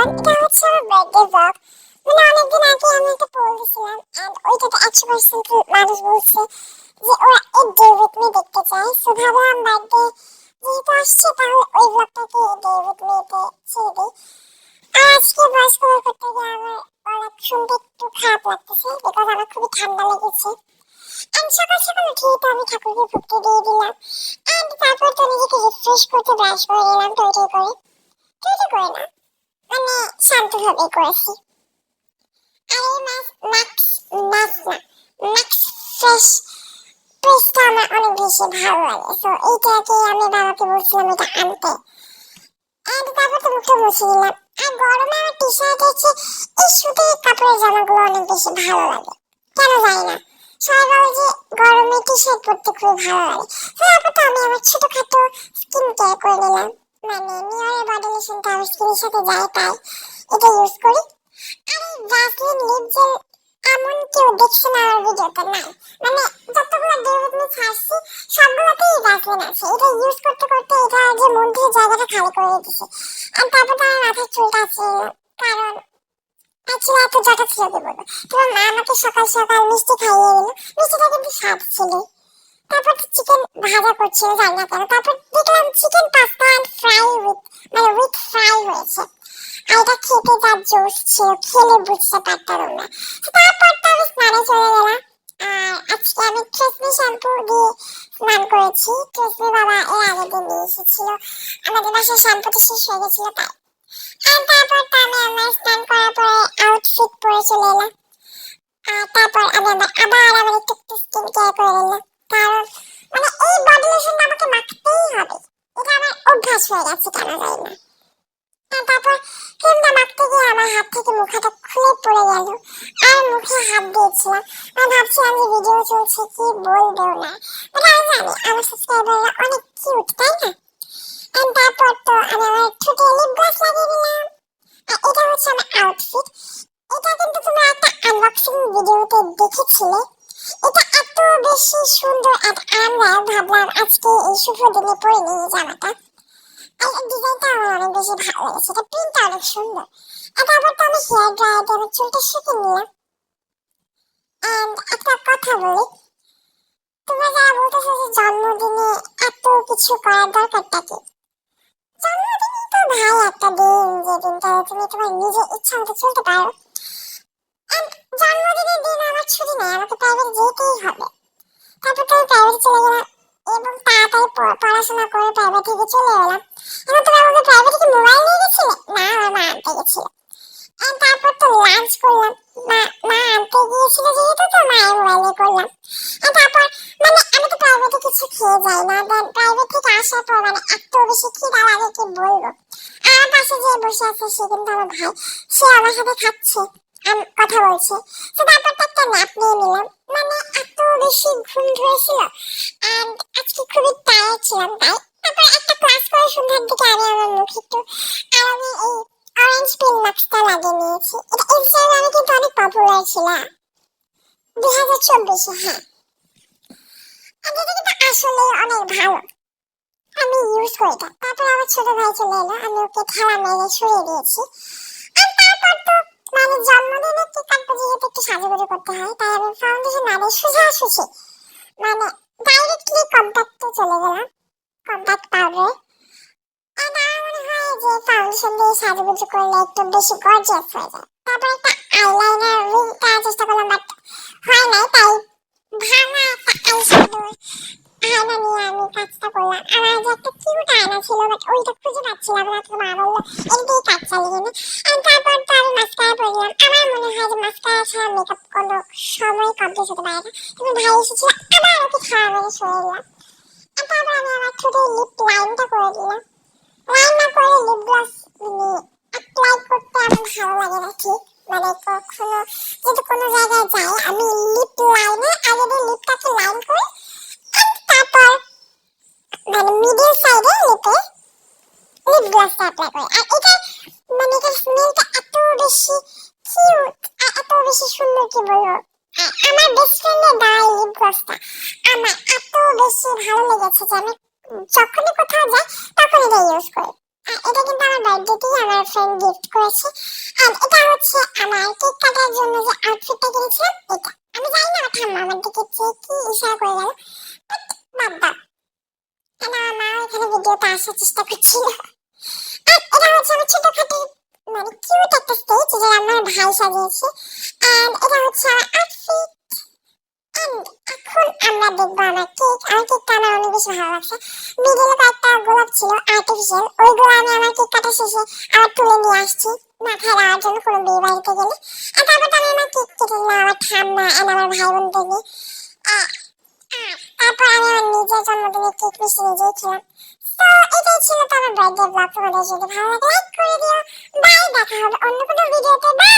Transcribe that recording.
Everyone, এটা হচ্ছে আমার বার্থডে ব্লগ। অনেকদিন আগে আমি একটা পোল দিছিলাম এন্ড ওইটাতে 100% মানুষ বলছে যে ওরা এই ডে উইথ মি দেখতে চায়। সো ভাবলাম বার্থডে যেহেতু আসছে তাহলে ওই ব্লগটাকে ডে উইথ মিতে ছেড়ে দিই। আর আজকে ভয়েস কভার করতে গিয়ে আমার অনেক শুনতে একটু খারাপ লাগতেছে বিকজ আমার খুবই ঠান্ডা লেগেছে। এন্ড সকাল সকাল উঠে তো আমি ঠাকুরকে ভুগতে দিয়ে দিলাম এন্ড তারপর তো নিজেকে রিফ্রেশ করতে ব্রাশ করে নিলাম। তৈরি করে না মানে শান্তভাবে করেছি। আর এই ম্যাক্স ম্যাক্স না ম্যাক্স ফ্রেশ পেস্টটা আমার অনেক বেশি ভালো লাগে। সো এইটাকে আমি বাবাকে বলছিলাম এটা আনতে। এন্ড তারপর তো মুখে মুছে নিলাম। আর গরমে আমার টি শার্ট হচ্ছে এই সুতির কাপড়ের জামাগুলো অনেক বেশি ভালো লাগে, কেন জানি না। সবাই বলে যে গরমে টি শার্ট পরতে খুব ভালো লাগে। তারপর তো আমি আমার ছোটখাটো স্কিন কেয়ার করে নিলাম, মানে নিয়রের বডি লোশনটা আমার স্কিনের সাথে যায় তাই এটা ইউজ করি। আর এই ভ্যাসলিন লিপ জেল এমন কেউ দেখছে না আমার ভিডিওতে, নাই মানে যতগুলো ডে উইথ মি ছাড়ছি সবগুলোতেই ভ্যাসলিন আছে। এটা ইউজ করতে করতে এটা যে মন্দিরের জায়গাটা খালি করে দিতেছে। আর তারপর তো আমার মাথার চুলটা আছে, কারণ অ্যাকচুয়ালি এত জায়গা ছিল কি বলবো। তোমার মা আমাকে সকাল সকাল মিষ্টি খাইয়ে দিল, মিষ্টিটা কিন্তু স্বাদ ছিল। তারপর চিকেন ভাজা করছিল জানি না কেন। তারপর দেখলাম chicken pasta and fry with fry হয়েছে। আর এটা খেতে যা জোস ছিল, খেলে বুঝতে পারতাম না। তারপর তো আমি স্নানে চলে গেলাম। আর আজকে আমি ট্রেসমি শ্যাম্পু দিয়ে স্নান করেছি। ট্রেসমি বাবা এর আগের দিন নিয়ে এসেছিল, আমাদের বাসায় শ্যাম্পুটা শেষ হয়ে গেছিল তাই। আর তারপর তো আমি আমার স্নান করার পরে আউটফিট পরে চলে এলাম। আর তারপর আমি আবার একটু স্কিন কেয়ার করে নিলাম, কারণ মানে এই বডি লোশনটা আমাকে মাখতেই হবে। এটা আমার অভ্যাস হয়ে গেছে কেন জানি না। আর তারপর ক্রিমটা মাখতে গিয়ে আমার হাত থেকে মুখটা খুলে পড়ে গেল আর মুখে হাত দিয়েছিলাম। আমি ভাবছিলাম যে ভিডিও চলছে কি বলবো না, মানে আমি জানি আমার সাবস্ক্রাইবাররা অনেক কিউট তাই না। এন্ড তারপর তো আমি আমার ঠোঁটে লিপ গ্লস লাগিয়ে দিলাম। আর এটা হচ্ছে আমার আউটফিট। এটা কিন্তু তোমরা একটা আনবক্সিং ভিডিওতে দেখেছিলে। এটা এত বেশি সুন্দর আর আরামদায়ক, ভাবলাম আজকে এই শুভ দিনে পরে নিয়ে জামাটা। আর ডিজাইনটা আমার অনেক বেশি ভালো লেগেছে, এটা প্রিন্টটা অনেক সুন্দর। আর তারপর তো আমি হেয়ার ড্রায়ার দিয়ে আমার চুলটা শুকিয়ে নিলাম। এন্ড একটা কথা বলি, তোমরা যারা বলতেছো যে জন্মদিনে এত কিছু করার দরকারটা কি, জন্মদিনই তো ভাই একটা দিন, যে দিনটা তুমি তোমার নিজের ইচ্ছা মতো চলতে পারো। এন্ড জন্মদিনের দিন আমার ছুটি নেই, আমাকে প্রাইভেট যেতেই হবে। তারপর তো আমি প্রাইভেট চলে গেলাম এবং তাড়াতাড়ি পড়াশোনা করে প্রাইভেট থেকে চলে এলাম। এখন তোমরা বলবে প্রাইভেটে কি মোবাইল নিয়ে গেছিলে? না, আমার মা আনতে গেছিল। এন্ড তারপর তো লাঞ্চ করলাম, মা আনতে গিয়েছিল যেহেতু তো মায়ের মোবাইল নিয়ে করলাম। এন্ড তারপর মানে আমি তো প্রাইভেটে কিছু খেয়ে যাই না, দেন প্রাইভেট থেকে আসার পর মানে এত বেশি খিদা লাগে কি বলবো। আমার পাশে যে বসে আছে সে কিন্তু আমার ভাই, সে আমার সাথে খাচ্ছে কথা বলছে। তো তারপর তো একটা ন্যাপ নিয়ে নিলাম, মানে এত বেশি ঘুম ধরেছিল এন্ড আজকে খুবই টায়ার্ড ছিলাম তাই। তারপর একটা ক্লাস করে সন্ধ্যার দিকে আমি আমার মুখে একটু আর আমি এই অরেঞ্জ পিন মাস্কটা লাগিয়ে নিয়েছি। এটা ইনস্টাগ্রামে কিন্তু অনেক পপুলার ছিল 2024-এ। হ্যাঁ, এটা কিন্তু আসলে অনেক ভালো, আমি ইউজ করি এটা। তারপর আমার ছোট ভাই চলে এলো, আমি ওকে ঠেলা মেরে সরিয়ে দিয়েছি। আর তারপর তো মানে জন্মদিনে কেক কাটবো যেহেতু একটু সাজুগুজু করতে হয়, তাই আমি ফাউন্ডেশন না দিয়ে সোজাসুজি মানে ডাইরেক্টলি কম্প্যাক্টে চলে গেলাম, কম্প্যাক্ট পাউডারে। আর আমার মনে হয় যে ফাউন্ডেশন দিয়ে সাজুগুজু করলে একটু বেশি গর্জিয়াস হয়ে যায়। তারপর একটা আইলাইনার রিং করার চেষ্টা করলাম, বাট হয় নাই, তাই ভাঙা একটা আইশ্যাডো আয়না নিয়ে আমি কাজটা করলাম। আমার যে একটা কিউট আয়না ছিল বাট ওইটা খুঁজে পাচ্ছিলাম না, তো মা বললো এটাই কাজ চালিয়ে নে। আর তারপর তো আমি মাস্কারা পরলাম। আমার মনে হয় যে মাস্কারা ছাড়া মেকআপ কোনো সময় কমপ্লিট হতে পারে না, কিন্তু ভাই এসেছিল আবার ওকে খাওয়া মেরে সরে দিলাম। আর তারপর আমি আমার ঠোঁটে লিপ লাইনটা করে দিলাম। লাইন না করে লিপ গ্লস অ্যাপ্লাই করতে আমার ভালো লাগে না ঠিক, মানে কখনো যদি কোনো জায়গায় যাই আমি লিপ লাইনে আগে দিয়ে লিপটাকে লাইন করে তারপর মানে মিডল সাইডে লিপে লিপ গ্লসটা অ্যাপ্লাই করি। আর এটা মানে এটার স্মেলটা এত বেশি কিউট আর এত বেশি সুন্দর কি বলবো। আর আমার বেস্ট ফ্রেন্ডের দেওয়া লিপ গ্লসটা আমার এত বেশি ভালো লেগেছে যে আমি যখনই কোথাও যাই তখন এটা ইউজ করি। আর এটা কিন্তু আমার বার্থডেতেই আমার ফ্রেন্ড গিফট করেছে। এন্ড এটা হচ্ছে আমার কেক কাটার জন্য যে আউটফিটটা কিনেছিলাম এটা। আমি জানি না আমার ঠাম্মা আমার দিকে চেয়ে কি ইশারা করে গেল, বাট বাদ দাও, কেন আমার এখানে ভিডিওতে আসার চেষ্টা করছিল। আর এটা হচ্ছে আমার ছোটখাটো মানে কিউট একটা স্টেজ যেটা আমার ভাই সাজিয়েছে। এন্ড এটা হচ্ছে আমার আউটফিট। এন্ড এখন আমরা দেখবো আমার কেক। আমার কেকটা আমার অনেক বেশি ভালো লাগছে। মিডিলে কয়েকটা গোলাপ ছিল আর্টিফিশিয়াল, ওইগুলো আমি আমার কেক কাটা শেষে আবার তুলে নিয়ে আসছি মাথায় দেওয়ার জন্য কোনো বিয়ে বাড়িতে গেলে। আর তারপর তো আমি আমার কেক কেটে নিলাম আমার ঠাম্মা এন্ড আমার ভাই বোনদের নিয়ে। তারপর আমি আমার নিজের জন্মদিনের কেক মিষ্টি নিজেই খেলাম। তো এটাই ছিল তো আমার বার্থডে ব্লগ। তোমাদের যদি ভালো লাগে লাইক করে দিও। বাই, দেখা হবে অন্য কোনো ভিডিওতে। বাই।